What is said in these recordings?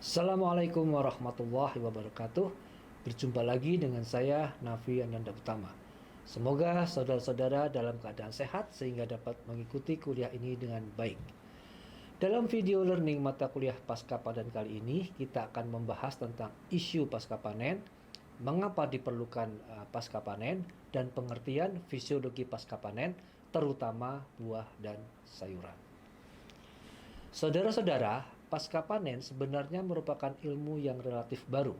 Assalamualaikum warahmatullahi wabarakatuh. Berjumpa lagi dengan saya Nafi Ananda Utama. Semoga saudara-saudara dalam keadaan sehat sehingga dapat mengikuti kuliah ini dengan baik. Dalam video learning mata kuliah pasca panen kali ini, kita akan membahas tentang isu pasca panen, mengapa diperlukan pasca panen, dan pengertian fisiologi pasca panen, terutama buah dan sayuran. Saudara-saudara, pasca panen sebenarnya merupakan ilmu yang relatif baru.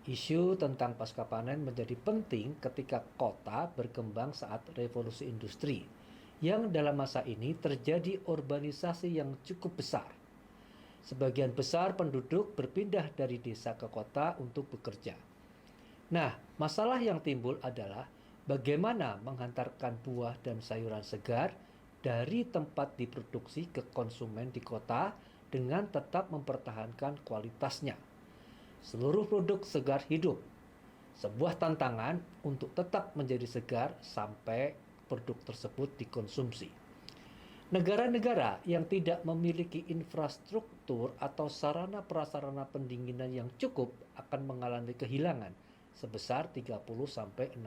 Isu tentang pasca panen menjadi penting ketika kota berkembang saat revolusi industri, yang dalam masa ini terjadi urbanisasi yang cukup besar. Sebagian besar penduduk berpindah dari desa ke kota untuk bekerja. Nah, masalah yang timbul adalah bagaimana menghantarkan buah dan sayuran segar dari tempat diproduksi ke konsumen di kota dengan tetap mempertahankan kualitasnya. Seluruh produk segar hidup. Sebuah tantangan untuk tetap menjadi segar sampai produk tersebut dikonsumsi. Negara-negara yang tidak memiliki infrastruktur atau sarana prasarana pendinginan yang cukup akan mengalami kehilangan sebesar 30-60%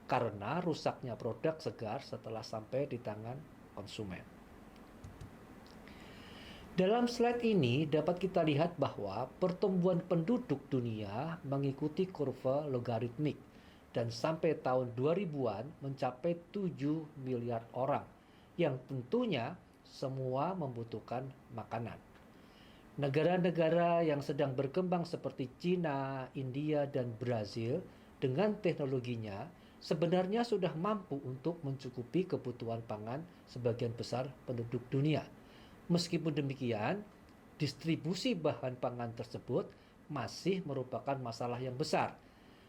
karena rusaknya produk segar setelah sampai di tangan konsumen. Dalam slide ini dapat kita lihat bahwa pertumbuhan penduduk dunia mengikuti kurva logaritmik dan sampai tahun 2000-an mencapai 7 miliar orang yang tentunya semua membutuhkan makanan. Negara-negara yang sedang berkembang seperti Cina, India, dan Brazil dengan teknologinya sebenarnya sudah mampu untuk mencukupi kebutuhan pangan sebagian besar penduduk dunia. Meskipun demikian, distribusi bahan pangan tersebut masih merupakan masalah yang besar.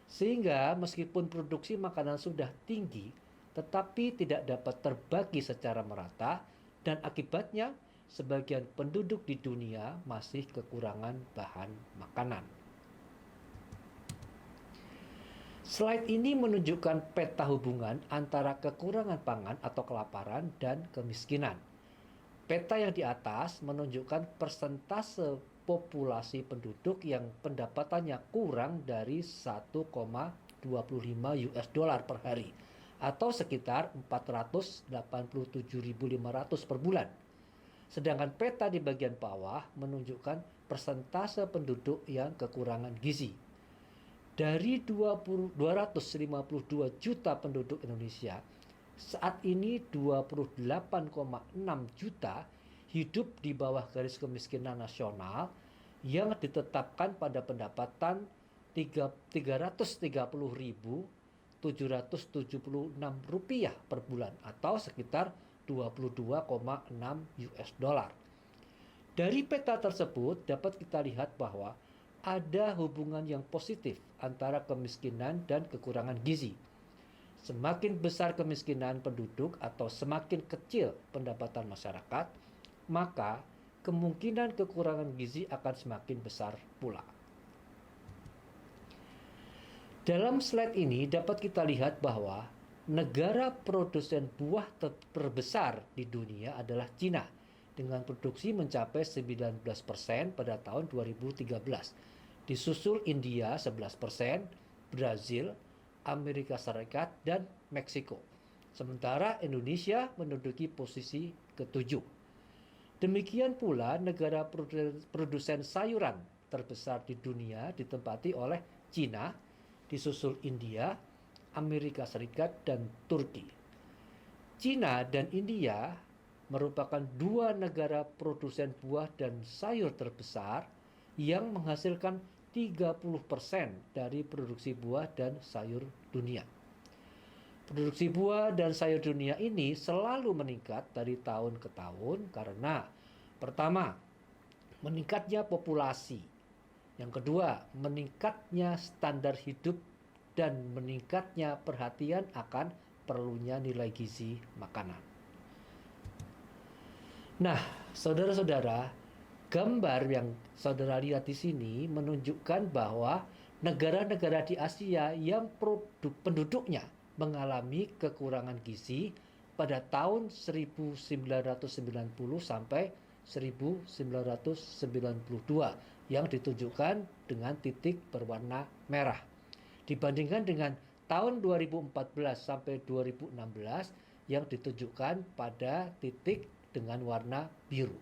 Sehingga meskipun produksi makanan sudah tinggi, tetapi tidak dapat terbagi secara merata dan akibatnya sebagian penduduk di dunia masih kekurangan bahan makanan. Slide ini menunjukkan peta hubungan antara kekurangan pangan atau kelaparan dan kemiskinan. Peta yang di atas menunjukkan persentase populasi penduduk yang pendapatannya kurang dari 1,25 US dollar per hari atau sekitar 487.500 per bulan. Sedangkan peta di bagian bawah menunjukkan persentase penduduk yang kekurangan gizi. Dari 252 juta penduduk Indonesia, saat ini 28,6 juta hidup di bawah garis kemiskinan nasional yang ditetapkan pada pendapatan 330.776 rupiah per bulan atau sekitar 22,6 US dollar. Dari peta tersebut dapat kita lihat bahwa ada hubungan yang positif antara kemiskinan dan kekurangan gizi. Semakin besar kemiskinan penduduk atau semakin kecil pendapatan masyarakat, maka kemungkinan kekurangan gizi akan semakin besar pula. Dalam slide ini dapat kita lihat bahwa negara produsen buah terbesar di dunia adalah Cina dengan produksi mencapai 19% pada tahun 2013. Disusul India 11%, Brazil, Amerika Serikat, dan Meksiko. Sementara Indonesia menduduki posisi ke-7. Demikian pula negara produsen sayuran terbesar di dunia ditempati oleh Cina, disusul India, Amerika Serikat, dan Turki. Cina dan India merupakan dua negara produsen buah dan sayur terbesar yang menghasilkan 30% dari produksi buah dan sayur dunia. Produksi buah dan sayur dunia ini selalu meningkat dari tahun ke tahun karena pertama, meningkatnya populasi. Yang kedua, meningkatnya standar hidup dan meningkatnya perhatian akan perlunya nilai gizi makanan. Nah, saudara-saudara, gambar yang saudara lihat di sini menunjukkan bahwa negara-negara di Asia yang penduduknya mengalami kekurangan gizi pada tahun 1990 sampai 1992 yang ditunjukkan dengan titik berwarna merah. Dibandingkan dengan tahun 2014 sampai 2016 yang ditunjukkan pada titik dengan warna biru.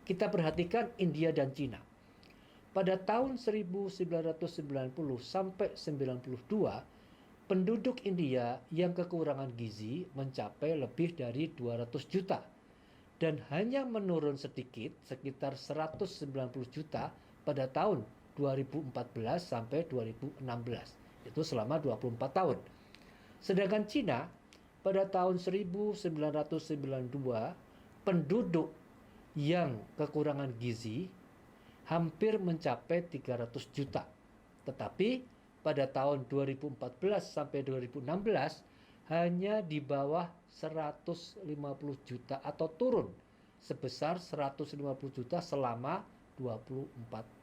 Kita perhatikan India dan Cina. Pada tahun 1990 sampai 92, penduduk India yang kekurangan gizi mencapai lebih dari 200 juta dan hanya menurun sedikit sekitar 190 juta pada tahun 2014 sampai 2016. Itu selama 24 tahun. Sedangkan Cina pada tahun 1992 penduduk yang kekurangan gizi hampir mencapai 300 juta. Tetapi pada tahun 2014 sampai 2016 hanya di bawah 150 juta atau turun sebesar 150 juta selama 24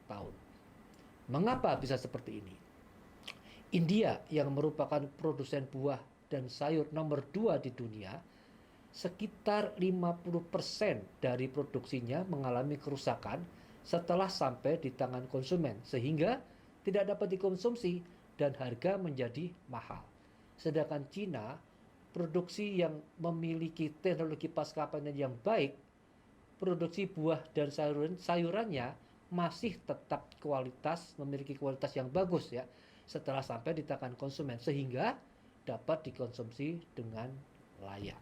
tahun. Mengapa bisa seperti ini? India yang merupakan produsen buah dan sayur nomor 2 di dunia, sekitar 50% dari produksinya mengalami kerusakan setelah sampai di tangan konsumen, sehingga tidak dapat dikonsumsi dan harga menjadi mahal. Sedangkan Cina, produksi yang memiliki teknologi pasca panen yang baik, produksi buah dan sayurannya masih tetap memiliki kualitas yang bagus ya, setelah sampai di tangan konsumen, sehingga dapat dikonsumsi dengan layak.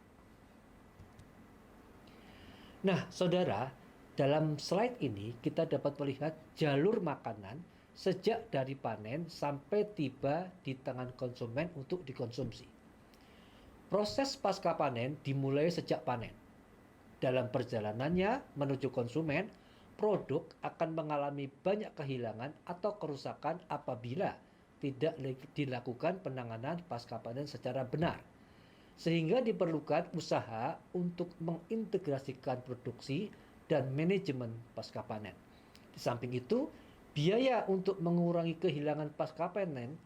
Nah, saudara, dalam slide ini kita dapat melihat jalur makanan sejak dari panen sampai tiba di tangan konsumen untuk dikonsumsi. Proses pasca panen dimulai sejak panen. Dalam perjalanannya menuju konsumen, produk akan mengalami banyak kehilangan atau kerusakan apabila tidak dilakukan penanganan pasca panen secara benar. Sehingga diperlukan usaha untuk mengintegrasikan produksi dan manajemen pasca panen. Di samping itu, biaya untuk mengurangi kehilangan pasca panen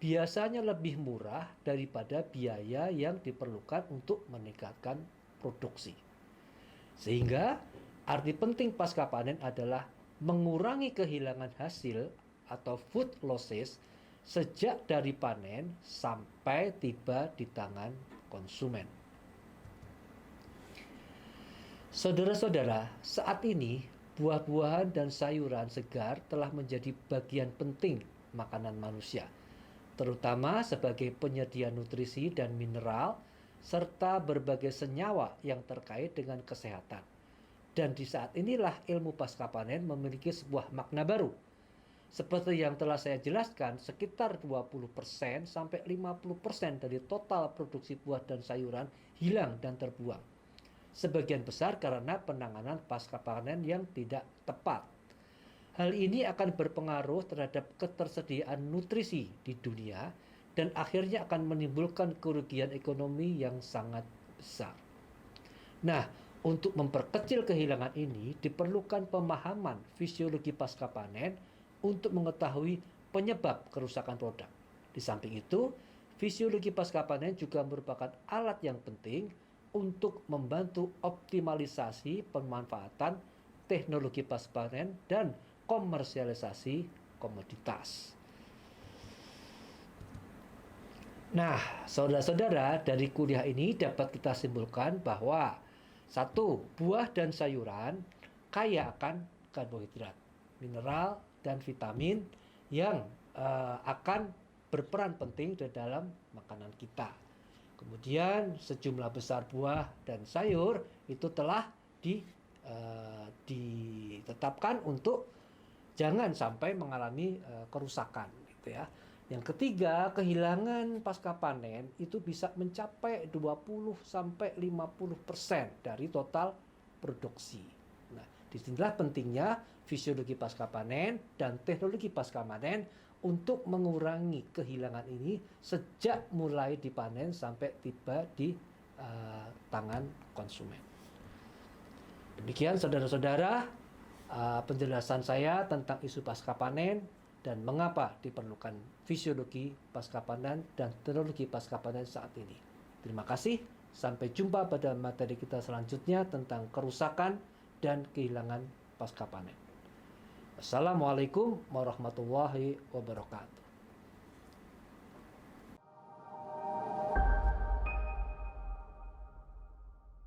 biasanya lebih murah daripada biaya yang diperlukan untuk meningkatkan produksi. Sehingga arti penting pasca panen adalah mengurangi kehilangan hasil atau food losses sejak dari panen sampai tiba di tangan konsumen. Saudara-saudara, saat ini buah-buahan dan sayuran segar telah menjadi bagian penting makanan manusia, terutama sebagai penyedia nutrisi dan mineral serta berbagai senyawa yang terkait dengan kesehatan. Dan di saat inilah ilmu pasca panen memiliki sebuah makna baru. Seperti yang telah saya jelaskan, sekitar 20% sampai 50% dari total produksi buah dan sayuran hilang dan terbuang. Sebagian besar karena penanganan pasca panen yang tidak tepat. Hal ini akan berpengaruh terhadap ketersediaan nutrisi di dunia dan akhirnya akan menimbulkan kerugian ekonomi yang sangat besar. Nah, untuk memperkecil kehilangan ini diperlukan pemahaman fisiologi pasca panen untuk mengetahui penyebab kerusakan produk. Di samping itu, fisiologi pasca panen juga merupakan alat yang penting untuk membantu optimalisasi pemanfaatan teknologi pasca panen dan komersialisasi komoditas. Nah, saudara-saudara, dari kuliah ini dapat kita simpulkan bahwa 1. Buah dan sayuran kaya akan karbohidrat, mineral, dan vitamin yang akan berperan penting di dalam makanan kita. Kemudian sejumlah besar buah dan sayur itu telah ditetapkan untuk jangan sampai mengalami kerusakan, gitu ya. Yang ketiga, kehilangan pasca panen itu bisa mencapai 20-50% dari total produksi. Nah, disinilah pentingnya fisiologi pasca panen dan teknologi pasca panen untuk mengurangi kehilangan ini sejak mulai dipanen sampai tiba di tangan konsumen. Demikian saudara-saudara penjelasan saya tentang isu pasca panen dan mengapa diperlukan fisiologi pasca panen dan teknologi pasca panen saat ini. Terima kasih, sampai jumpa pada materi kita selanjutnya tentang kerusakan dan kehilangan pasca panen. Assalamualaikum warahmatullahi wabarakatuh.